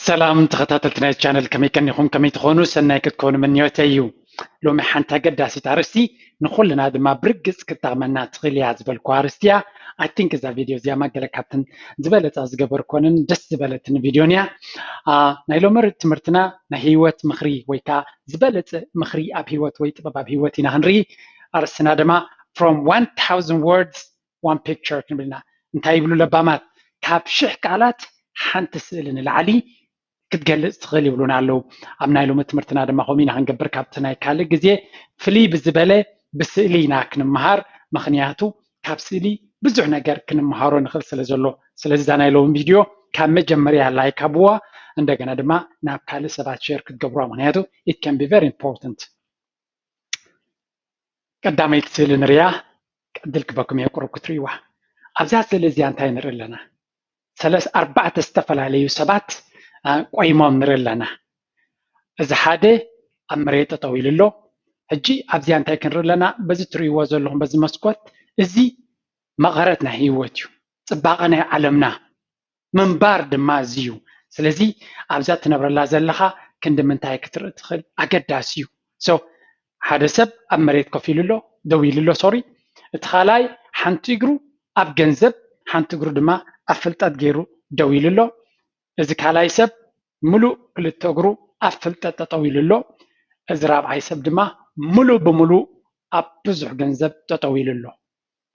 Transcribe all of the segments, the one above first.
سلام تخطاتلتنا الشانل كمي كان يخون كمي تخونو سنة كتكون من يوتيو لو محن تاقدا سيتارستي نقول لنا هذا ما برقص كتغمنا تغيلي عزبال كوارستيا I think إذا فيديو زي ما قلت كابتن زبالت أزقبر كونن دس زبالت فيديونيا نايلو مرد تمرتنا نهيوت مخري ويكا زبالت مخري أب هيوت ويت باب هيوتي نهنري أرسنا دما from 1000 words one picture كنبلنا انتاي بلو لبامات كاب شح قالات حنت سئلن العلي كتجلس تخلي يقولون له أمنا له متمرتنا دم خمين هنجبر كابتنا كله جزية فلي بالزبالة بسئلي ناكن مهار مخنياتو كابسئلي بزعنا جر كن مهارون نخلص لزلو سلزانا له فيديو كم مجمري على لايك أبوه عندنا دم نابكال سبعة شير كتجبروا مخنياتو it can be very important قدام يتسئلن ريا قدلك بكم يقرأ كتريوه أبزات سلزيان تاينر لنا سلس أربعة استفل عليه سبات قويمون نرلنا إذا حدا أمريت طويل له هجي أبزيان تاكن رلنا بزي تريوا زلهم بزي مسكوت إزي مغارتنا هيوتيو صباغنا علمنا من بارد ما زيو سلزي أبزات نبر الله زلها كند من تايك تدخل أقداسيو سو حدا سب أمريت كفيل له دويل له سوري اتخالاي حنتيجرو أب جنزب حنتيجرو دما أفلتات جيرو دويل له إذا كالاي سب ملو للتجرو أفلت تطويل له إذا رابع سب دما ملو بملو أبزح جنزب تطويل له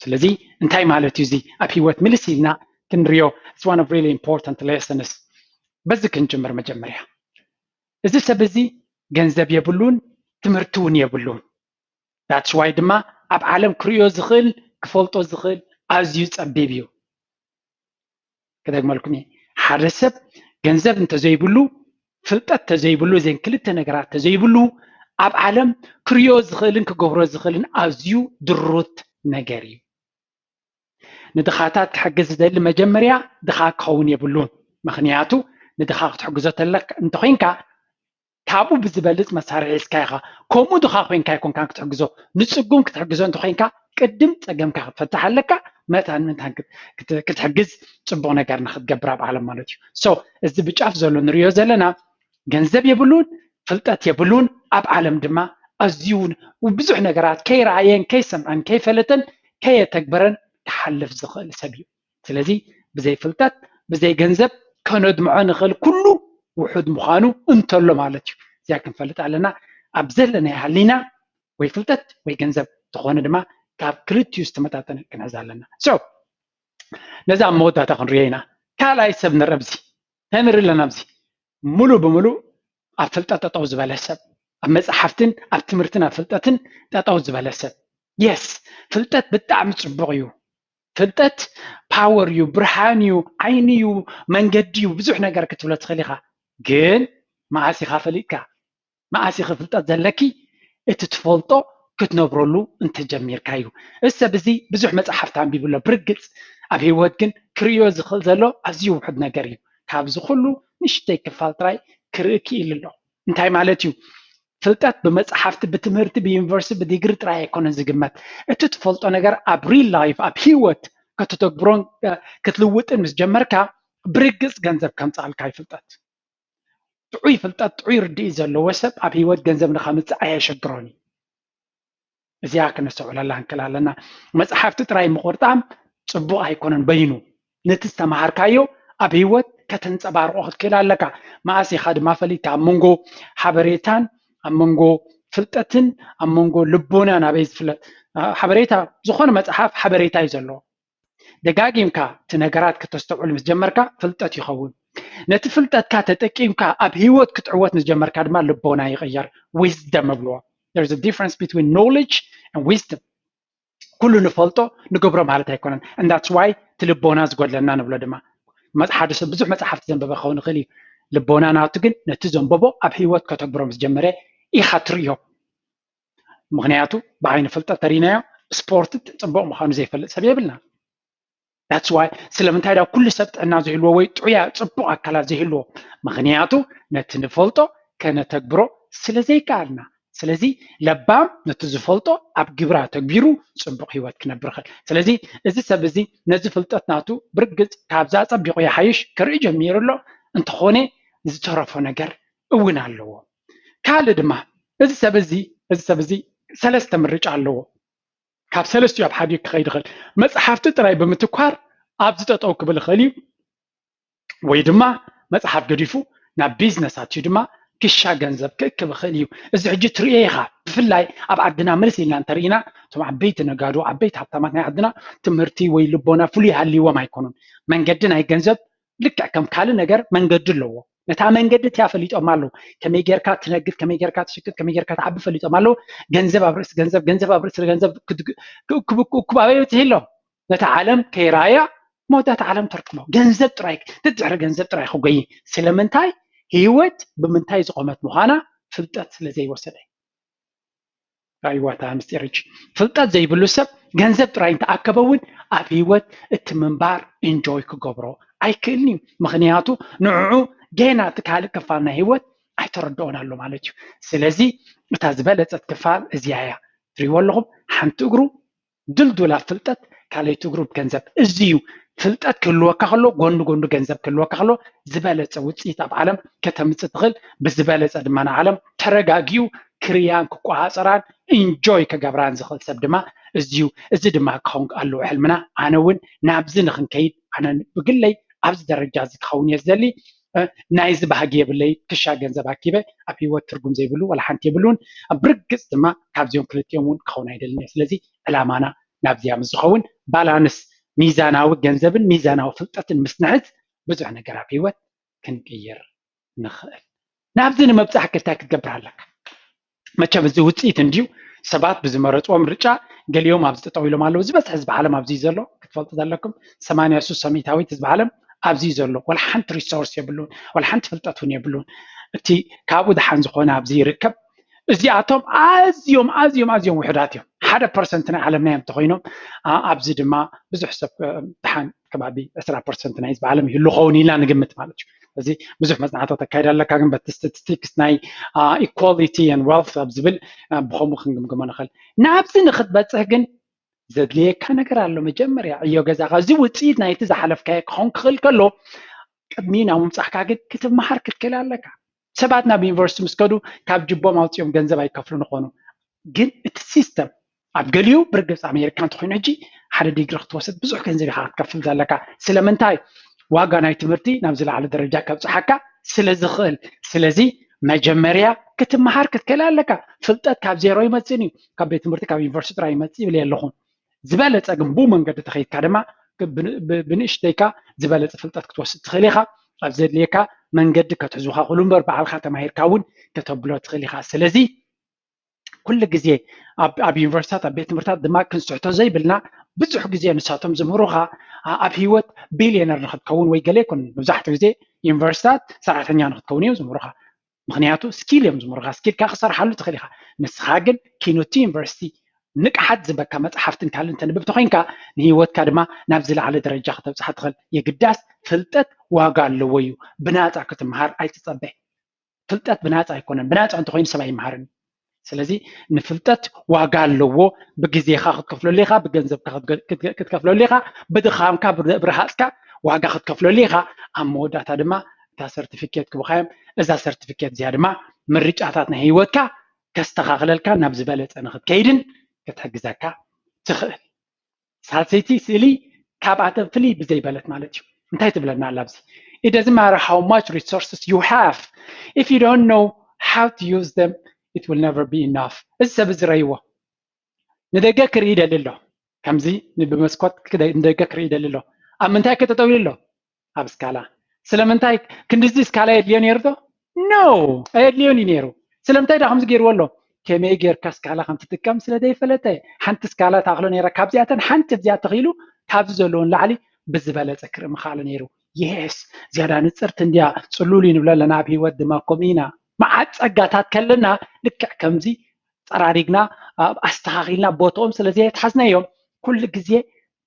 سلزي انتاي مالتي زي أبي وات ملسينا كنريو it's one of really important lessons بس كنجمر مجمريا إذا سبزي جنزب يبلون تمرتون يبلون that's why دما أب عالم كريو زخل كفولتو زخل أزيو تسبيبيو كده مالكمي حرسب ገንዘብ እንተዘይብሉ ፍልጠት ተዘይብሉ ዘን ክልተ ነገራት ተዘይብሉ ኣብ ዓለም ክርዮ ዝኽእልን ክገብሮ ዝኽእልን ኣዝዩ ድሩት ነገር እዩ ንድኻታት ክሕግዝ ዝደሊ መጀመርያ ድኻ ክኸውን የብሉን ምክንያቱ ንድኻ ክትሕግዞ ተለካ እንተኮይንካ ካብኡ ብዝበልፅ መሳርሒ ሒዝካ ኢኻ ከምኡ ድኻ ኮንካ ይኮንካ ክትሕግዞ ንፅጉም ክትሕግዞ እንተኮይንካ ቅድም ፀገምካ ክትፈትሕ ኣለካ መታን ምንታን ክትሕግዝ ፅቡቅ ነገር ንክትገብር ኣብ ዓለም ማለት እዩ ሶ እዚ ብጫፍ ዘሎ ንሪኦ ዘለና ገንዘብ የብሉን ፍልጠት የብሉን ኣብ ዓለም ድማ ኣዝዩ ብዙሕ ነገራት ከይረኣየን ከይሰምዐን ከይፈለጠን ከየተግበረን ክሓልፍ ዝኽእል ሰብ እዩ ስለዚ ብዘይ ፍልጠት ብዘይ ገንዘብ ከነድምዖ ንኽእል ኩሉ ውሑድ ምዃኑ እንተሎ ማለት እዩ እዚኣ ክንፈልጥ ኣለና ኣብ ዘለና ሃሊና ወይ ፍልጠት ወይ ገንዘብ ዝኾነ ድማ ካብ ክልቲኡ ዝተመጣጠነ ክንሕዝ ኣለና ሶ ነዛ ኣብ መወዳእታ ክንሪኦ ኢና ካልኣይ ሰብ ንርኢ ኣብዚ እንታይ ንርኢ ኣለና ኣብዚ ሙሉእ ብምሉእ ኣብ ፍልጠት ጠጠው ዝበለ ሰብ ኣብ መፅሓፍትን ኣብ ትምህርትን ኣብ ፍልጠትን ጠጠው ዝበለ ሰብ የስ ፍልጠት ብጣዕሚ ፅቡቅ እዩ ፍልጠት ፓወር እዩ ብርሃን እዩ ዓይኒ እዩ መንገዲ እዩ ብዙሕ ነገር ክትብሎ ትኽእል ኢኻ ግን መዓስ ኢኻ ፈሊጥካ መዓስ ኢኻ ፍልጠት ዘለኪ እቲ ትፈልጦ ክትነብረሉ እንተጀሚርካ እዩ እዚ ሰብ እዚ ብዙሕ መፅሓፍቲ ኣንቢቡሎ ብርግፅ ኣብ ሂወት ግን ክርዮ ዝኽእል ዘሎ ኣዝዩ ውሑድ ነገር እዩ ካብዚ ኩሉ ንእሽተይ ክፋል ጥራይ ክርኢ ክኢል ኣሎ እንታይ ማለት እዩ ፍልጠት ብመፅሓፍቲ ብትምህርቲ ብዩኒቨርሲቲ ብዲግሪ ጥራይ ኣይኮነን ዝግመት እቲ ትፈልጦ ነገር ኣብ ሪል ላይፍ ኣብ ሂወት ከተተግብሮን ክትልውጥን ምስ ጀመርካ ብርግፅ ገንዘብ ከምፃልካ ይፍልጠት ጥዑይ ፍልጠት ጥዑይ ርድኢ ዘለዎ ሰብ ኣብ ሂወት ገንዘብ ንኸምፅእ ኣየሸግሮን እዩ እዚኣ ክነስተውዕለላ ክንክእል ኣለና መፅሓፍቲ ጥራይ ምቁርጣም ፅቡቅ ኣይኮነን በይኑ ነቲ ዝተምሃርካዮ ኣብ ሂወት ከተንፀባርቆ ክትክእል ኣለካ መዓስ ኢኻ ድማ ፈሊጥካ ኣብ መንጎ ሓበሬታን ኣብ መንጎ ፍልጠትን ኣብ መንጎ ልቦናን ኣበይ ዝፍለጥ ሓበሬታ ዝኾነ መፅሓፍ ሓበሬታ እዩ ዘለዎ ደጋጊምካ እቲ ነገራት ከተስተውዕል ምስ ጀመርካ ፍልጠት ይኸውን ነቲ ፍልጠትካ ተጠቂምካ ኣብ ሂወት ክትዕወት ምስ ጀመርካ ድማ ልቦና ይቕየር ዊዝደም እብልዎ there's a difference between knowledge and wisdom ኩሉ ንፈልጦ ንገብሮ ማለት ኣይኮነን and that's why ትልቦና ዝጎድለና ንብሎ ድማ ሓደ ሰብ ብዙሕ መፅሓፍቲ ዘንበበ ክኸውን ይኽእል እዩ ልቦና ናቱ ግን ነቲ ዘንበቦ ኣብ ሂወት ከተግብሮ ምስ ጀመረ ኢኻ ትርእዮ ምክንያቱ ብዓይኒ ፍልጠት ተሪናዮ ስፖርት ፅቡቅ ምዃኑ ዘይፈልጥ ሰብ የብልና that's why ስለምንታይ ዳ ኩሉ ሰብ ጥዕና ዘይህልዎ ወይ ጥዑያ ፅቡቅ ኣካላት ዘይህልዎ ምክንያቱ ነቲ ንፈልጦ ከነተግብሮ ስለዘይከኣልና ስለዚ ለባም ነቲ ዝፈልጦ ኣብ ግብራ ተግቢሩ ፅቡቅ ሂወት ክነብር ይኽእል ስለዚ እዚ ሰብ እዚ ነዚ ፍልጠት ናቱ ብርግፅ ካብዛ ፀቢቑ ይሓይሽ ክርኢ ጀሚሩ ኣሎ እንተኾነ ዝተረፈ ነገር እውን ኣለዎ ካልእ ድማ እዚ ሰብ እዚ ሰለስተ ምርጫ ኣለዎ ካብ ሰለስቲኡ ኣብ ሓዲኡ ክኸይድ ይኽእል መፅሓፍቲ ጥራይ ብምትኳር ኣብ ዝጠጠው ክብል ይኽእል እዩ ወይ ድማ መፅሓፍ ገዲፉ ናብ ቢዝነስ ኣትዩ ድማ ክሻ ገንዘብ ክእክብ ይኽእል እዩ እዚ ሕጂ ትሪኦ ኢኻ ብፍላይ ኣብ ዓድና መልሲ ኢልና እንተሪኢና እቶም ዓበይቲ ነጋዶ ዓበይቲ ሃብታማት ናይ ዓድና ትምህርቲ ወይ ልቦና ፍሉይ ሃልይዎም ኣይኮኑን መንገዲ ናይ ገንዘብ ልክዕ ከም ካልእ ነገር መንገዲ ኣለዎ ነታ መንገዲ እትያ ፈሊጦም ኣለዉ ከመይ ጌርካ ትነግድ ከመይ ጌርካ ትሽቅጥ ከመይ ጌርካ ትዓቢ ፈሊጦም ኣለዉ ገንዘብ ኣብ ርእሲ ገንዘብ ገንዘብ ኣብ ርእሲ ገንዘብ ክእክብ ኣበይ በፂሒሎም ነታ ዓለም ከይራያ መወዳእታ ዓለም ተርክቦ ገንዘብ ጥራይ ትድሕሪ ገንዘብ ጥራይ ክጎይ ስለምንታይ ህይወት ብምንታይ ዝቆመት ምዃና ፍልጠት ስለዘይወሰደ ራይዋታ ምስጢር እጂ ፍልጠት ዘይብሉ ሰብ ገንዘብ ጥራይ እንተኣከበ እውን ኣብ ህይወት እቲ ምንባር ኢንጆይ ክገብሮ ኣይክእልኒ ምክንያቱ ንዕዑ ገና እቲ ካልእ ክፋል ናይ ህይወት ኣይተረድኦን ኣሎ ማለት እዩ ስለዚ እታ ዝበለፀት ክፋል እዚኣ እያ ትሪእዎ ኣለኹም ሓንቲ እግሩ ድልዱላ ፍልጠት ካልኣይቲ እግሩ ገንዘብ እዚ እዩ ፍልጠት ክህልወካ ከሎ ጎኑ ጎኑ ገንዘብ ክህልወካ ከሎ ዝበለፀ ውፅኢት ኣብ ዓለም ከተምፅእ ትኽእል ብዝበለፀ ድማ ንዓለም ተረጋጊኡ ክርያን ክቋፃፀራን ኢንጆይ ከገብራን ዝኽእል ሰብ ድማ እዚዩ እዚ ድማ ክኸውን ኣለዎ ሕልምና ኣነ እውን ናብዚ ንክንከይድ ኣነ ብግለይ ኣብዚ ደረጃ እዚ ክኸውን እየ ዝደሊ ናይዚ ባህጊ የብለይ ክሻ ገንዘብ ኣኪበ ኣብ ህይወት ትርጉም ዘይብሉ ወላ ሓንቲ የብሉን ኣብ ብርግፅ ድማ ካብዚኦም ክልቲኦም እውን ክኸውን ኣይደልን እየ ስለዚ ዕላማና ናብዚያ ምስ ዝኸውን ባላንስ ሚዛናዊ ገንዘብን ሚዛናዊ ፍልጠትን ምስ ንሕዝ ብዙሕ ነገር ኣብ ህይወት ክንቅይር ንኽእል ናብዚ ንምብፃሕ እንታይ ክትገብር ኣለካ መቸም እዚ ውፅኢት እንድዩ ሰባት ብዝመረፅዎ ምርጫ ገሊኦም ኣብዚ ጠጠው ኢሎም ኣለዉ ዝበዝሕ ህዝቢ ዓለም ኣብዚ ዘሎ ክትፈልጡ ዘለኩም 83 ሰሚታዊት ህዝቢ ዓለም ኣብዚ ዘሎ ወላ ሓንቲ ሪሶርስ የብሉን ወላ ሓንቲ ፍልጠት እውን የብሉን እቲ ካብኡ ድሓን ዝኾነ ኣብዚ ይርከብ እዚኣቶም ኣዝዮም ውሕዳት እዮም 1% ናይ ዓለምና እዮም ተኮይኖም ኣብዚ ድማ ብዙሕ ሰብ ድሓን ከባቢ 20% ናይ ህዝቢ ዓለም ይህሉ ኸውን ኢልና ንግምት ማለት እዩ እዚ ብዙሕ መፅናዕታት ኣካይድ ኣለካ ግን በቲ ስታቲስቲክስ ናይ ኢኳሊቲ ኤንድ ዌልት ኣብ ዝብል ብከምኡ ክንግምግሞ ንኽእል ናብዚ ንክትበፅሕ ግን ዘድልየካ ነገር ኣሎ መጀመርያ ዕዮ ገዛኻ እዚ ውፅኢት ናይቲ ዝሓለፍካዮ ክኸውን ክኽእል ከሎ ቅድሚ ናብ ምምፃሕካ ግን ክትመሃር ክትክእል ኣለካ ሰባት ናብ ዩኒቨርሲቲ ምስ ከዱ ካብ ጅቦም ኣውፅኦም ገንዘብ ኣይከፍሉ ንኾኑ ግን እቲ ሲስተም ኣብ ገሊኡ ብርግፅ ኣሜሪካ እንተኮይኑ ሕጂ ሓደ ዲግሪ ክትወስድ ብዙሕ ገንዘብ ኢኻ ክትከፍል ዘለካ ስለምንታይ ዋጋ ናይ ትምህርቲ ናብ ዝለዓለ ደረጃ ከብፅሓካ ስለዝኽእል ስለዚ መጀመርያ ክትመሃር ክትክእል ኣለካ ፍልጠት ካብ ዜሮ ይመፅን እዩ ካብ ቤት ትምህርቲ ካብ ዩኒቨርሲቲ ጥራይ ይመፅእ ይብል ኣለኹም ዝበለፀ ግን ብኡ መንገዲ ተኸይድካ ድማ ብንእሽተይካ ዝበለፀ ፍልጠት ክትወስድ ትኽእል ኢኻ ኣብ ዘድልየካ መንገዲ ከትሕዙካ ኩሉ እምበር በዓልካ ተማሂርካ እውን ከተብሎ ትኽእል ኢኻ ስለዚ ኩሉ ግዜ ኣብ ዩኒቨርሲታት ኣብ ቤት ትምህርታት ድማ ክንስሕቶ ዘይብልና ብዙሕ ግዜ ንሳቶም ዝምህሩኻ ኣብ ህይወት ቢልዮነር ንክትከውን ወይ ገለ ይኩን መብዛሕትኡ ግዜ ዩኒቨርሲታት ሰራሕተኛ ንክትከውን እዮም ዝምህሩኻ ምክንያቱ ስኪል እዮም ዝምህሩኻ ስኪልካ ክሰርሓሉ ትኽእል ኢኻ ንስኻ ግን ኪኖቲ ዩኒቨርሲቲ ንቅሓት ዝበካ መፅሓፍትን ካልእ እንተንብብ ተኮይንካ ንሂወትካ ድማ ናብ ዝለዓለ ደረጃ ከተብፅሓ ትኽእል የግዳስ ፍልጠት ዋጋ ኣለዎ እዩ ብናፃ ክትመሃር ኣይትፀበሕ ፍልጠት ብናፃ ኣይኮነን ብናፃ እንተኮይኑ ሰብ ኣይመሃርን ስለዚ ንፍልጠት ዋጋ ኣለዎ ብግዜኻ ክትከፍለሉ ኢኻ ብገንዘብካ ክትከፍለሉ ኢኻ ብድኻምካ ብረሃፅካ ዋጋ ክትከፍለሉ ኢኻ ኣብ መወዳእታ ድማ እታ ሰርቲፊኬት ክብኻዮም እዛ ሰርቲፊኬት እዚኣ ድማ ምርጫታት ናይ ሂወትካ ከስተኻኽለልካ ናብ ዝበለፀ ንክትከይድን ክትሕግዘካ ትኽእል ሳልሰይቲ ስእሊ ካብኣተን ፍልይ ብዘይበለት ማለት እዩ እንታይ ትብለና ኣላ ኣብዚ it doesn't matter how much resources you have if you don't know how to use them it will never be enough እዚ ሰብ ዝረይዎ ንደገ ክርኢ ደሊ ኣሎ ከምዚ ብመስኮት ንደገ ክርኢ ደሊ ኣሎ ኣብ ምንታይ ከተጠው ኢሉ ኣሎ ኣብ ስካላ ስለምንታይ ክንዲዚ ስካላ የድልዮ ነይሩ ዶ ኖ ኣየድልዮን እዩ ነይሩ ስለምንታይ ዳ ከምዚ ገይርዎ ኣሎ ከመይ ጌርካ ስካላ ከም ትጥቀም ስለዘይፈለጠ ሓንቲ ስካላ ታኽሎ ነይራ ካብዚኣተን ሓንቲ እዚኣ ተኺሉ ካብዚ ዘለዎን ላዕሊ ብዝበለፀ ክርኢ ምኻሎ ነይሩ የስ ዝያዳ ንፅርቲ እንድያ ፅሉል ንብሎ ኣለና ኣብ ሂወት ድማ ከምኡ ኢና መዓት ፀጋታት ከለና ልክዕ ከምዚ ፀራሪግና ኣስተኻኺልና ቦትኦም ስለዘይተሓዝናዮም ኩሉ ግዜ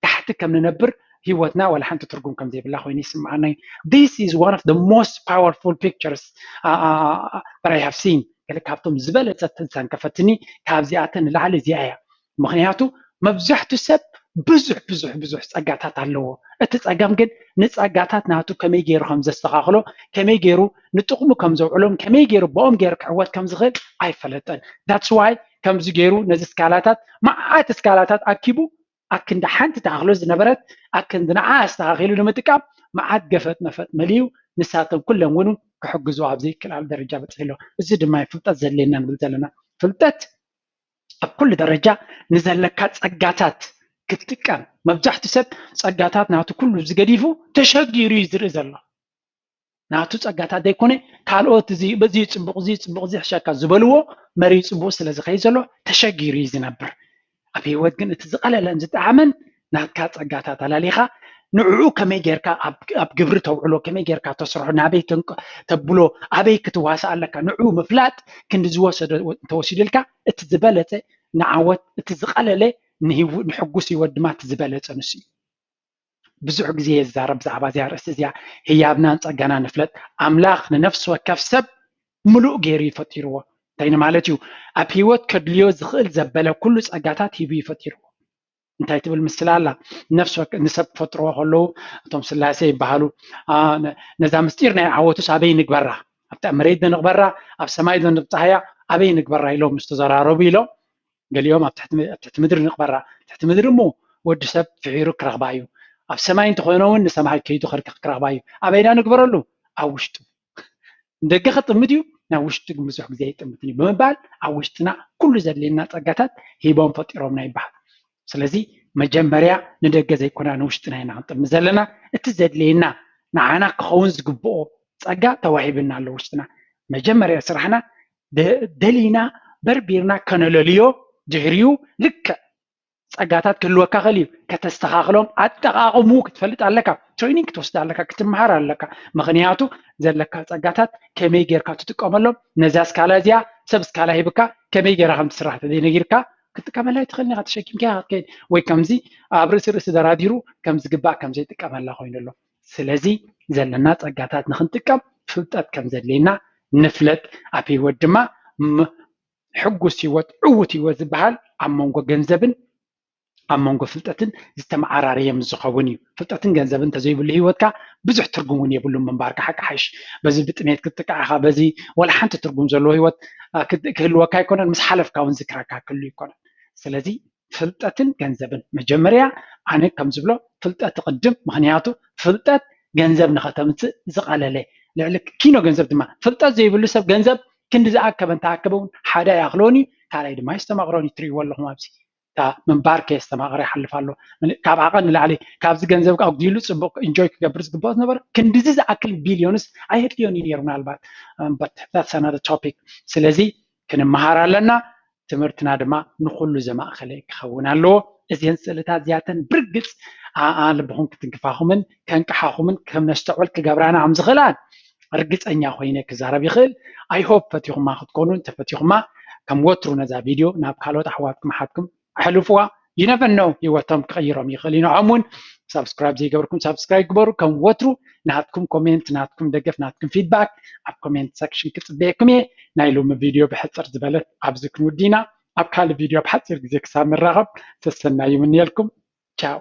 ታሕቲ ከም ንነብር ሂወትና ወላ ሓንቲ ትርጉም ከም ዘይብላ ኮይኑ ይስምዓና this is one of the most powerful pictures that I have seen ካብቶም ዝበለፀ ተንከፈትኒ ካብዚኣተን ንላዕሊ እዚኣ እያ ምክንያቱ መብዛሕትኡ ሰብ ብዙሕ ፀጋታት ኣለዎ እቲ ፀጋም ግን ንፀጋታት ናቱ ከመይ ገይሩ ከም ዘስተኻኽሎ ከመይ ገይሩ ንጥቕሙ ከም ዘውዕሎም ከመይ ገይሩ ብኦም ገይሩ ክዕወት ከም ዝኽእል ኣይፈለጠን that's why ከምዚ ገይሩ ነዚ ስካላታት መዓት ስካላታት ኣኪቡ ኣክንዲ ሓንቲ ተኣኽሎ ዝነበረት ኣክንዲ ንዓ ኣስተኻኺሉ ንምጥቃም መዓት ገፈት መፈጥ መሊዩ ንሳቶም ኩሎም እውን ክሕግዙ ኣብ ዘይከኣል ደረጃ በፂሑ እዚ ድማ ፍልጠት ዘድልየና ንብል ዘለና ፍልጠት ኣብ ኩሉ ደረጃ ንዘለካ ፀጋታት ክትጥቀም መብዛሕትኡ ሰብ ፀጋታት ናቱ ኩሉ ዝገዲፉ ተሸጊሩ እዩ ዝርኢ ዘሎ ናቱ ፀጋታት ዘይኮነ ካልኦት በዚ ፅቡቕ እዚ ሕሸካ ዝበልዎ መሪኡ ፅቡቕ ስለ ዝኸይ ዘሎ ተሸጊሩ እዩ ዝነብር ኣብ ሂወት ግን እቲ ዝቐለለን ዝጠዓመን ናትካ ፀጋታት ኣላሊኻ ንዕኡ ከመይ ጌርካ ኣብ ግብሪ ተውዕሎ ከመይ ጌርካ ተስርሖ ናበይ ተብሎ ኣበይ ክትዋሳእ ኣለካ ንዕኡ ምፍላጥ ክንዲ ዝወሰደ ተወሲድልካ እቲ ዝበለፀ ንዓወት እቲ ዝቐለለ ንሕጉስ ሂወት ድማ እቲ ዝበለፀ ንሱ እዩ ብዙሕ ግዜ የዛረብ ብዛዕባ እዚኣ ርእሲ እዚኣ ህያብናን ፀጋና ንፍለጥ ኣምላኽ ንነፍሲ ወከፍ ሰብ ሙሉእ ገይሩ ይፈጢርዎ እንታይ ማለት እዩ ኣብ ሂወት ከድልዮ ዝኽእል ዘበለ ኩሉ ፀጋታት ሂቡ ይፈጢርዎ እንታይ ትብል ምስሊ ኣላ ነፍሲ ወከፍ ንሰብ ክፈጥርዎ ከለዉ እቶም ስላሴ ይበሃሉ ነዛ ምስጢር ናይ ዓወቱስ ኣበይ ንግበራ ኣብታ መሬት ዶ ንቕበራ ኣብ ሰማይ ዶ ንብፃሕያ ኣበይ ንግበራ ኢሎም ምስ ተዘራረቡ ኢሎም ገሊኦም ኣብ ትሕቲ ምድሪ ንቕበራ ትሕቲ ምድሪ እሞ ወዲ ሰብ ፍሒሩ ክረኽባ እዩ ኣብ ሰማይ እንተኮይኖ እውን ንሰማይ ከይዱ ክረኽባ እዩ ኣበይና ንግበረሉ ኣብ ውሽጡ ደገ ክጥምት እዩ ናብ ውሽጡ ግን ብዙሕ ግዜ ኣይጥምትን እዩ ብምባል ኣብ ውሽጥና ኩሉ ዘድልየና ፀጋታት ሂቦም ፈጢሮምና ይበሃል ስለዚ መጀመርያ ንደገ ዘይኮና ንውሽጥና ኢና ክንጥምት ዘለና እቲ ዘድልየና ንዓና ክኸውን ዝግብኦ ፀጋ ተዋሂብና ኣሎ ውሽጥና መጀመርያ ስራሕና ደሊና በርቢርና ከነለልዮ ድሕሪኡ ልክዕ ፀጋታት ክህልወካ ኽእል እዩ ከተስተኻኽሎም ኣጠቓቕሙ ክትፈልጥ ኣለካ ትሬኒንግ ክትወስድ ኣለካ ክትመሃር ኣለካ ምክንያቱ ዘለካ ፀጋታት ከመይ ጌርካ ትጥቀመሎም ነዛ ስካላ እዚኣ ሰብ ስካላ ሂብካ ከመይ ጌርካ ከም ትስራሕ ተዘይነጊርካ ክትጥቀመላ ይትኽእልኒ ኢኻ ተሸኪምካ ክትከይድ ወይ ከምዚ ኣብ ርእሲ ደራዲሩ ከም ዝግባእ ከም ዘይጥቀመላ ኮይኑ ኣሎ ስለዚ ዘለና ፀጋታት ንክንጥቀም ፍልጠት ከም ዘድልየና ንፍለጥ ኣብ ሂወት ድማ ሕጉስ ሂወት ዕውት ሂወት ዝበሃል ኣብ መንጎ ገንዘብን ኣብ መንጎ ፍልጠትን ዝተመዓራረየ ዝኸውን እዩ ፍልጠትን ገንዘብን ተዘይብሉ ሂወትካ ብዙሕ ትርጉም እውን የብሉ ምንባርካ ሓቂ ሓሽ በዚ ብጥሜት ክትጥቃዕ ኢኻ በዚ ወላ ሓንቲ ትርጉም ዘለዎ ሂወት ክህልወካ ኣይኮነን ምስ ሓለፍካ እውን ዝክረካ ክህሉ ይኮነን ስለዚ ፍልጠትን ገንዘብን መጀመርያ ኣነ ከም ዝብሎ ፍልጠት ትቅድም ምክንያቱ ፍልጠት ገንዘብ ንኸተምፅእ ዝቐለለ ልዕሊ ኪኖ ገንዘብ ድማ ፍልጠት ዘይብሉ ሰብ ገንዘብ ክንዲ ዝኣከበ እንተኣከበ እውን ሓደ ኣይኣኽሎን እዩ ካልኣይ ድማ ይስተማቕሮን ትርእይዎ ኣለኹም ኣብዚ ምንባር ከየስተማቕረ ይሓልፍ ኣሎ ካብ ዓቐን ንላዕሊ ካብዚ ገንዘብ ኣጉዲሉ ፅቡቅ ኢንጆይ ክገብር ዝግብኦ ዝነበረ ክንዲዚ ዝኣክል ቢልዮንስ ኣይህልዮን እዩ ነይሩ ምናልባት that's another topic ስለዚ ክንመሃር ኣለና ትምህርትና ድማ ንኩሉ ዘማእኸለ ክኸውን ኣለዎ እዚአን ስእልታት እዚኣተን ብርግፅ ልብኹም ክትንክፋኹምን ከንቅሓኹምን ከም ነስተውዕል ክገብራና ከም ዝኽእላን ርግፀኛ ኮይነ ክዛረብ ይኽእል ኣይሆፕ ፈቲኹማ ክትኮኑ ተፈቲኹማ ከም ወትሩ ነዛ ቪድዮ ናብ ካልኦት ኣሕዋትኩም ሓትኩም ኣሕልፍዋ you never know ሂወቶም ክቕይሮም ይኽእል ንዖም እውን ሰብስክራይብ ዘይገበርኩም ሰብስክራይብ ግበሩ ከም ወትሩ ናትኩም ኮሜንት ናትኩም ደገፍ ናትኩም ፊድባክ ኣብ ኮሜንት ሰክሽን ክፅበየኩም እየ ናይ ሎሚ ቪድዮ ብሕፅር ዝበለት ኣብዚ ክንውዲና ኣብ ካልእ ቪድዮ ብሓፂር ግዜ ክሳብ ንራኸብ ተሰናዩ ምንየልኩም ቻው